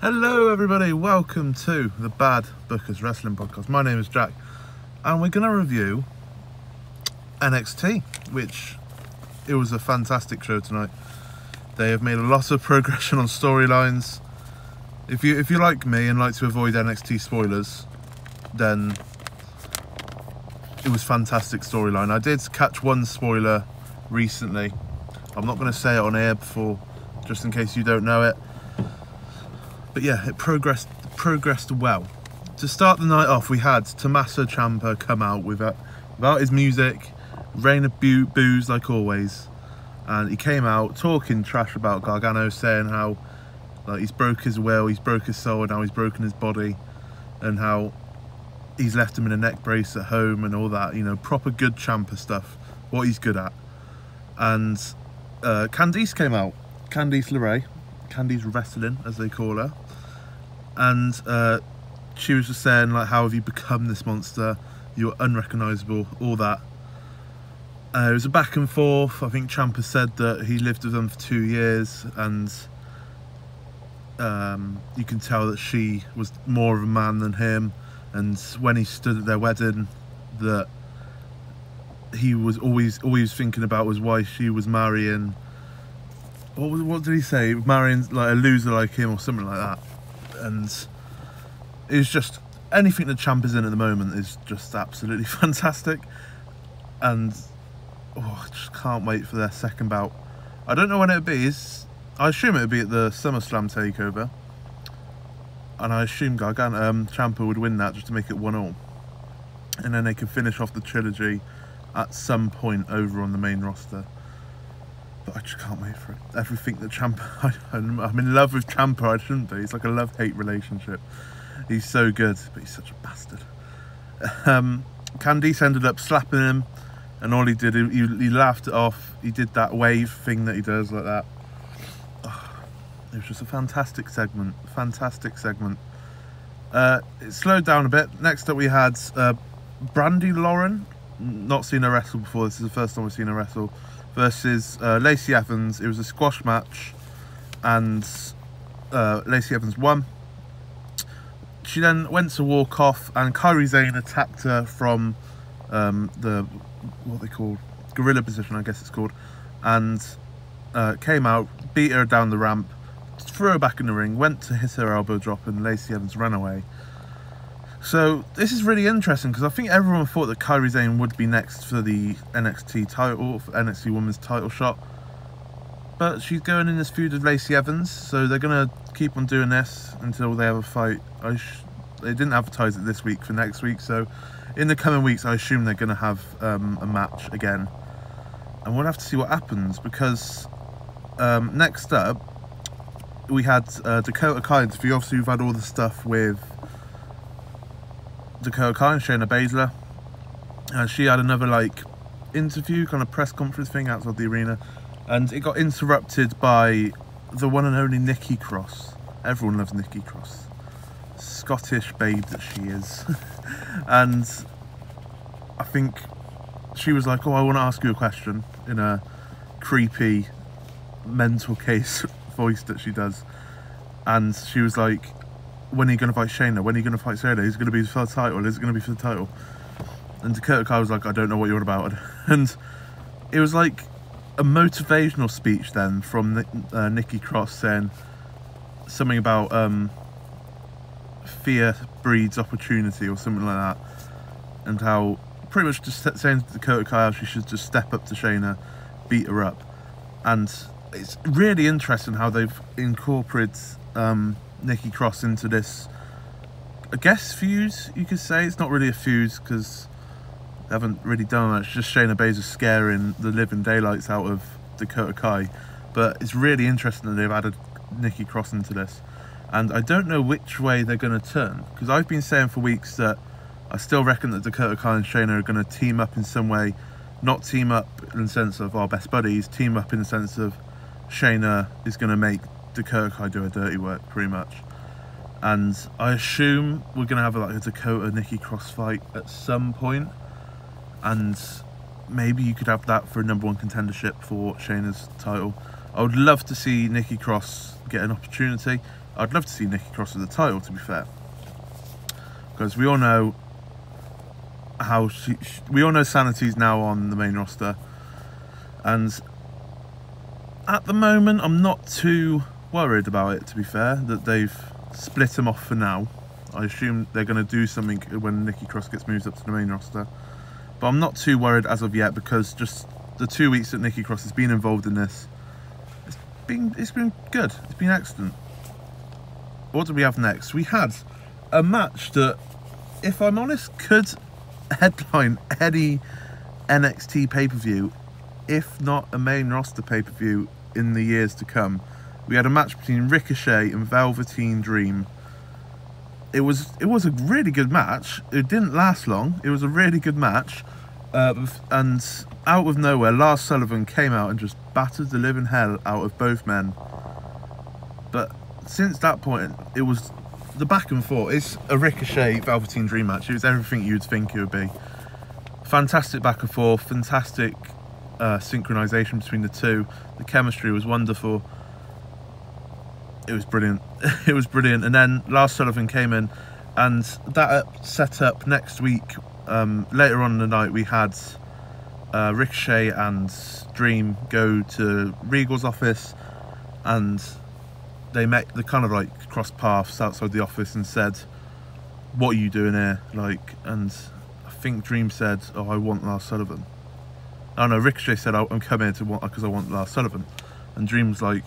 Hello everybody, welcome to the Bad Bookers Wrestling Podcast. My name is Jack and we're going to review NXT, which it was a fantastic show tonight. They have made a lot of progression on storylines. If you like me and like to avoid NXT spoilers, then it was fantastic storyline. I did catch one spoiler recently. I'm not going to say it on air before, just in case you don't know it. But yeah, it progressed well. To start the night off, we had Tommaso Ciampa come out without his music, rain of boos like always, and he came out talking trash about Gargano, saying how like he's broke his will, he's broke his soul, and now he's broken his body, and how he's left him in a neck brace at home and all that. You know, proper good Ciampa stuff, what he's good at. And Candice came out, Candice LeRae, Candice Wrestling as they call her. And she was just saying, like, how have you become this monster? You're unrecognisable, all that. It was a back and forth. I think Ciampa said that he lived with them for 2 years, and you can tell that she was more of a man than him. And when he stood at their wedding, that he was always thinking about was why she was marrying. What did he say? Marrying like a loser like him or something like that. And it's just anything that Ciampa's in at the moment is just absolutely fantastic. And I just can't wait for their second bout. I don't know when it'll be. I assume it'll be at the SummerSlam takeover. And I assume Ciampa would win that just to make it 1-1. And then they can finish off the trilogy at some point over on the main roster. But I just can't wait for it. Everything that Ciampa... I'm in love with Ciampa, I shouldn't be. It's like a love-hate relationship. He's so good, but he's such a bastard. Candice ended up slapping him, and all he did, he laughed it off. He did that wave thing that he does like that. Oh, it was just a fantastic segment. Fantastic segment. It slowed down a bit. Next up we had Brandy Lauren. Not seen her wrestle before. This is the first time we've seen her wrestle. Versus Lacey Evans. It was a squash match, and Lacey Evans won. She then went to walk off, and Kairi Sane attacked her from what they call gorilla position, I guess it's called, and came out, beat her down the ramp, threw her back in the ring, went to hit her elbow drop, and Lacey Evans ran away. So this is really interesting because I think everyone thought that Kairi Sane would be next for the NXT title, for NXT Women's title shot. But she's going in this feud with Lacey Evans, so they're going to keep on doing this until they have a fight. They didn't advertise it this week for next week, so in the coming weeks I assume they're going to have a match again. And we'll have to see what happens, because next up we had Dakota Kai interview. Obviously we've had all the stuff with Dakota Kai and Shayna Baszler. She had another like interview, kind of press conference thing outside the arena, and it got interrupted by the one and only Nikki Cross. Everyone loves Nikki Cross, Scottish babe that she is. And I think she was like, oh, I want to ask you a question, in a creepy mental case voice that she does. And she was like, when are you going to fight Shayna? When are you going to fight Sarah? Is it going to be for the title? Is it going to be for the title? And Dakota Kai was like, I don't know what you're on about. And it was like a motivational speech then from Nikki Cross, saying something about fear breeds opportunity or something like that. And how pretty much just saying to Dakota Kai how she should just step up to Shayna, beat her up. And it's really interesting how they've incorporated Nikki Cross into this, I guess, feud, you could say. It's not really a feud because they haven't really done much. It's just Shayna Baszler scaring the living daylights out of Dakota Kai. But it's really interesting that they've added Nikki Cross into this. And I don't know which way they're going to turn, because I've been saying for weeks that I still reckon that Dakota Kai and Shayna are going to team up in some way. Not team up in the sense of our best buddies, team up in the sense of Shayna is going to make Dakota Kai do her dirty work, pretty much. And I assume we're going to have like a Dakota Nikki Cross fight at some point, and maybe you could have that for a #1 contendership for Shayna's title. I would love to see Nikki Cross get an opportunity. I'd love to see Nikki Cross with the title, to be fair, because we all know how we all know Sanity's now on the main roster, and at the moment I'm not too worried about it, to be fair, that they've split them off for now. I assume they're going to do something when Nikki Cross gets moved up to the main roster, but I'm not too worried as of yet, because just the 2 weeks that Nikki Cross has been involved in this, it's been good. It's been excellent. What do we have next? We had a match that, if I'm honest, could headline any NXT pay-per-view, if not a main roster pay-per-view in the years to come. We had a match between Ricochet and Velveteen Dream. It was a really good match. It didn't last long. It was a really good match. And out of nowhere, Lars Sullivan came out and just battered the living hell out of both men. But since that point, it was the back and forth. It's a Ricochet Velveteen Dream match. It was everything you'd think it would be. Fantastic back and forth, fantastic synchronization between the two. The chemistry was wonderful. It was brilliant. It was brilliant. And then Lars Sullivan came in, and that set up next week. Later on in the night, we had Ricochet and Dream go to Regal's office, and they kind of like crossed paths outside the office and said, "What are you doing here?" Like, and I think Dream said, "Oh, I want Lars Sullivan." Oh no, Ricochet said, "I'm coming here because I want Lars Sullivan," and Dream's like,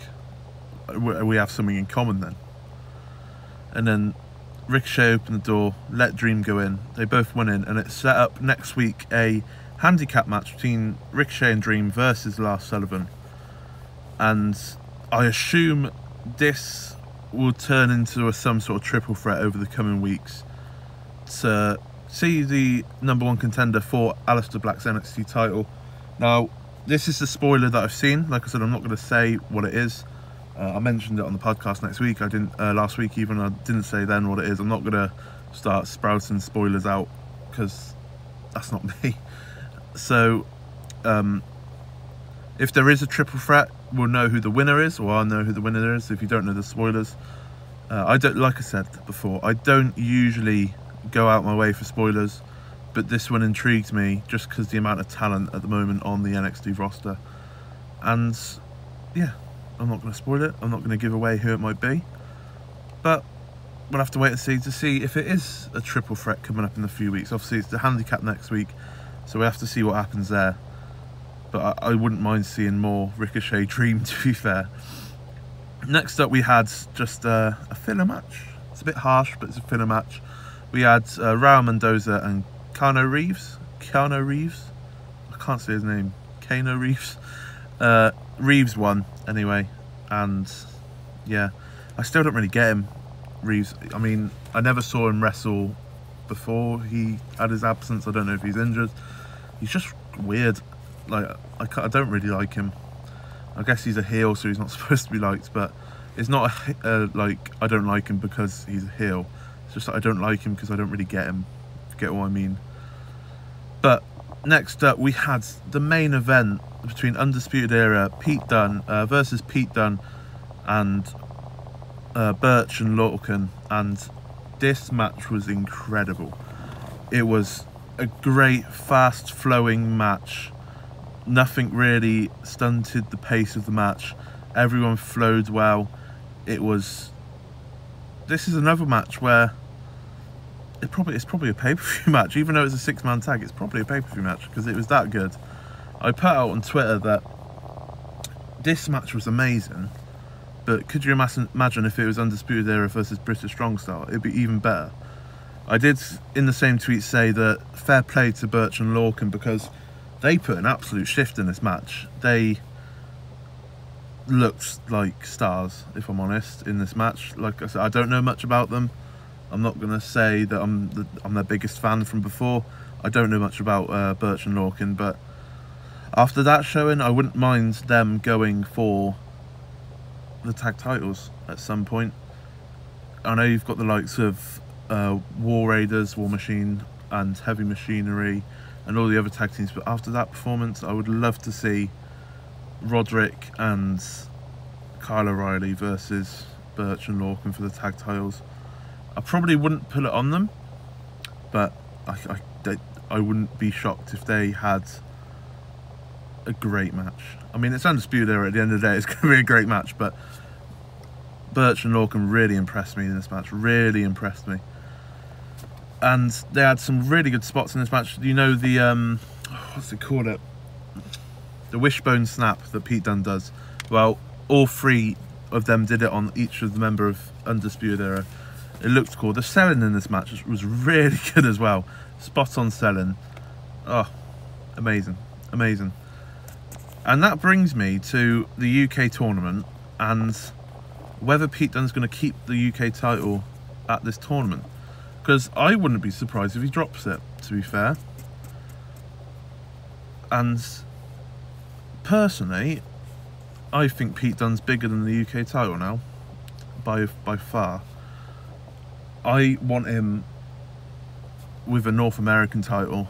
"We have something in common then." And then Ricochet opened the door, let Dream go in. They both went in, and it set up next week a handicap match between Ricochet and Dream versus Lars Sullivan. And I assume this will turn into some sort of triple threat over the coming weeks to see the #1 contender for Aleister Black's NXT title. Now, this is the spoiler that I've seen. Like I said, I'm not going to say what it is. I mentioned it on the podcast next week. I didn't last week even. I didn't say then what it is. I'm not going to start sprouting spoilers out, because that's not me. So, if there is a triple threat, we'll know who the winner is, or I'll know who the winner is. If you don't know the spoilers, like I said before, I don't usually go out my way for spoilers, but this one intrigued me just because the amount of talent at the moment on the NXT roster. And yeah, I'm not going to spoil it. I'm not going to give away who it might be, but we'll have to wait and see if it is a triple threat coming up in a few weeks. Obviously, it's the handicap next week, so we have to see what happens there. But I wouldn't mind seeing more Ricochet Dream, to be fair. Next up, we had just a filler match. It's a bit harsh, but it's a filler match. We had Raul Mendoza and Keanu Reeves. I can't say his name. Keanu Reeves. Reeves won, anyway. And, yeah, I still don't really get him, Reeves. I mean, I never saw him wrestle before he had his absence. I don't know if he's injured. He's just weird. Like, I don't really like him. I guess he's a heel, so he's not supposed to be liked, but it's not like I don't like him because he's a heel. It's just that I don't like him because I don't really get him, if you get what I mean. But next up, we had the main event between Undisputed Era, Pete Dunne versus Pete Dunne and Birch and Lorcan, and this match was incredible. It was a great, fast-flowing match. Nothing really stunted the pace of the match. Everyone flowed well. This is another match where it's probably a pay-per-view match. Even though it's a 6-man tag, it's probably a pay-per-view match because it was that good. I put out on Twitter that this match was amazing, but could you imagine if it was Undisputed Era versus British Strong Style? It'd be even better. I did, in the same tweet, say that fair play to Birch and Lorcan because they put an absolute shift in this match. They looked like stars, if I'm honest, in this match. Like I said, I don't know much about them. I'm not going to say that I'm their biggest fan from before. I don't know much about Birch and Lorcan, but after that showing, I wouldn't mind them going for the tag titles at some point. I know you've got the likes of War Raiders, War Machine, and Heavy Machinery, and all the other tag teams, but after that performance, I would love to see Roderick and Kyle O'Reilly versus Birch and Lorcan for the tag titles. I probably wouldn't put it on them, but I wouldn't be shocked if they had a great match. I mean, it's Undisputed Era at the end of the day, it's going to be a great match, but Birch and Lorcan really impressed me in this match, really impressed me. And they had some really good spots in this match. You know, the, what's it called? The wishbone snap that Pete Dunne does. Well, all three of them did it on each of the member of Undisputed Era. It looked cool. The selling in this match was really good as well. Spot on selling. Oh, amazing, amazing. And that brings me to the UK tournament and whether Pete Dunne's going to keep the UK title at this tournament. Because I wouldn't be surprised if he drops it, to be fair. And personally, I think Pete Dunne's bigger than the UK title now, by far. I want him with a North American title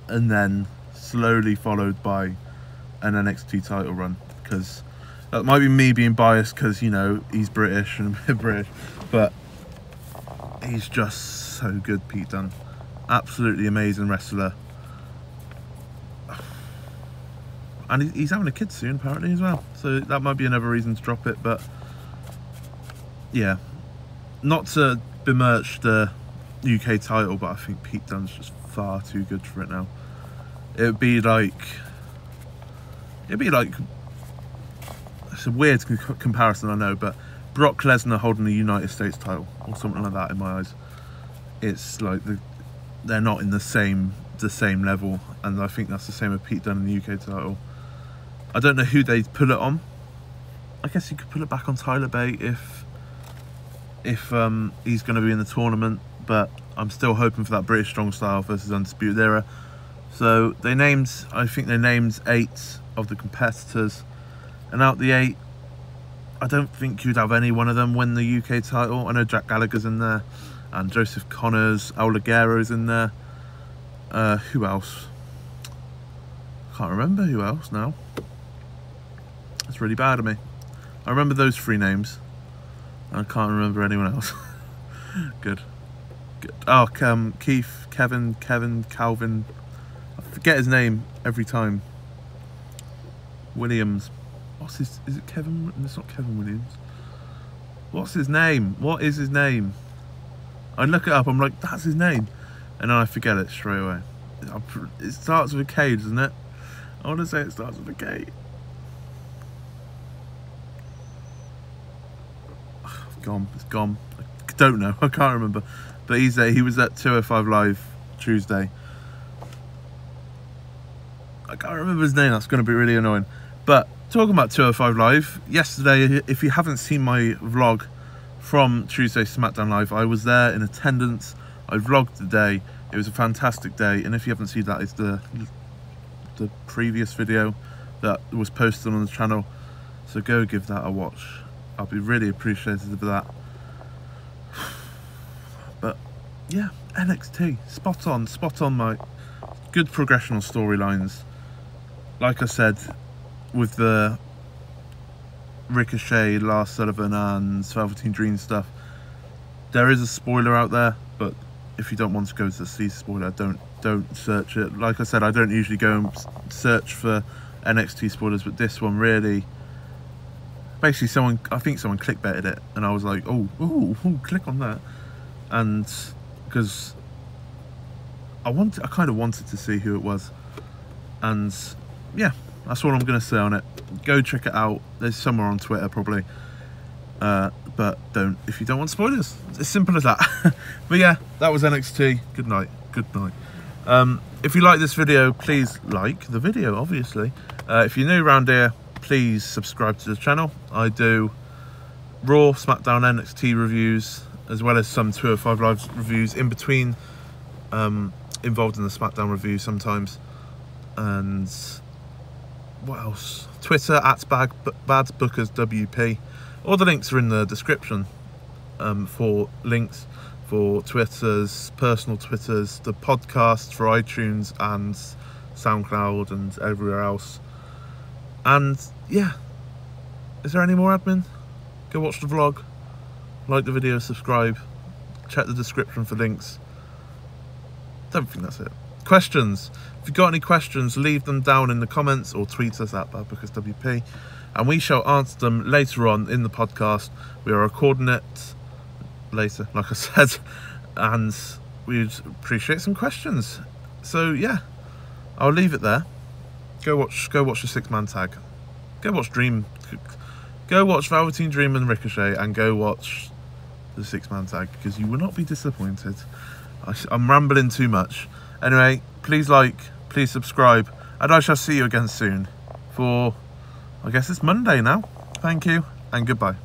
and then slowly followed by an NXT title run, because that might be me being biased because, you know, he's British and we're British, but he's just so good, Pete Dunne. Absolutely amazing wrestler. And he's having a kid soon, apparently, as well. So that might be another reason to drop it, but yeah. Not to bemirch the UK title, but I think Pete Dunne's just far too good for it now. It'd be like, it's a weird comparison, I know, but Brock Lesnar holding the United States title or something like that in my eyes. It's like they're not in the same level, and I think that's the same with Pete Dunne in the UK title. I don't know who they'd put it on. I guess you could put it back on Tyler Bate if he's going to be in the tournament, but I'm still hoping for that British Strong Style versus Undisputed Era. So I think they named 8 of the competitors, and out the 8, I don't think you'd have any one of them win the UK title. I know Jack Gallagher's in there, and Joseph Connors, El Ligero's in there. Who else? Can't remember who else now. It's really bad of me. I remember those 3 names. I can't remember anyone else. Good. Oh, Keith, Kevin, Calvin. I forget his name every time. Williams. Is it Kevin? It's not Kevin Williams. What's his name? What is his name? I look it up, I'm like, that's his name. And then I forget it straight away. It starts with a K, doesn't it? I want to say it starts with a K. It's gone. I don't know. I can't remember. But he was at 205 Live Tuesday. I can't remember his name. That's going to be really annoying. But talking about 205 Live, yesterday, if you haven't seen my vlog from Tuesday SmackDown Live, I was there in attendance. I vlogged the day. It was a fantastic day. And if you haven't seen that, it's the previous video that was posted on the channel. So go give that a watch. I'll be really appreciative of that. But yeah, NXT, spot on, mate. Good progressional storylines. Like I said, with the Ricochet, Lars Sullivan and Velveteen Dream stuff, there is a spoiler out there, but if you don't want to go to see the spoiler, don't search it. Like I said, I don't usually go and search for NXT spoilers, but this one really, basically I think someone clickbaited it, and I was like, oh, click on that. And because I kind of wanted to see who it was, and yeah, that's all I'm going to say on it. Go check it out. There's somewhere on Twitter probably, but don't if you don't want spoilers. It's as simple as that. But yeah, that was NXT. Good night. If you like this video, please like the video, obviously. If you're new around here, please subscribe to the channel. I do Raw, SmackDown, NXT reviews, as well as some 205 Live reviews in between, involved in the SmackDown review sometimes. And what else? Twitter @BadBookersWP. All the links are in the description for links for Twitters, personal Twitters, the podcast for iTunes and SoundCloud and everywhere else. And yeah, Is there any more, admin? Go watch the vlog, like the video, subscribe, check the description for links. Don't think that's it. Questions. If you've got any questions, leave them down in the comments or tweet us at BadBookersWP, and we shall answer them later on in the podcast. We are recording it later, like I said, and we'd appreciate some questions. So yeah, I'll leave it there. Go watch the 6-man tag. Go watch Velveteen Dream and Ricochet, and go watch the 6-man tag, because you will not be disappointed. I'm rambling too much. Anyway, please like, please subscribe, and I shall see you again soon for, I guess it's Monday now. Thank you, and goodbye.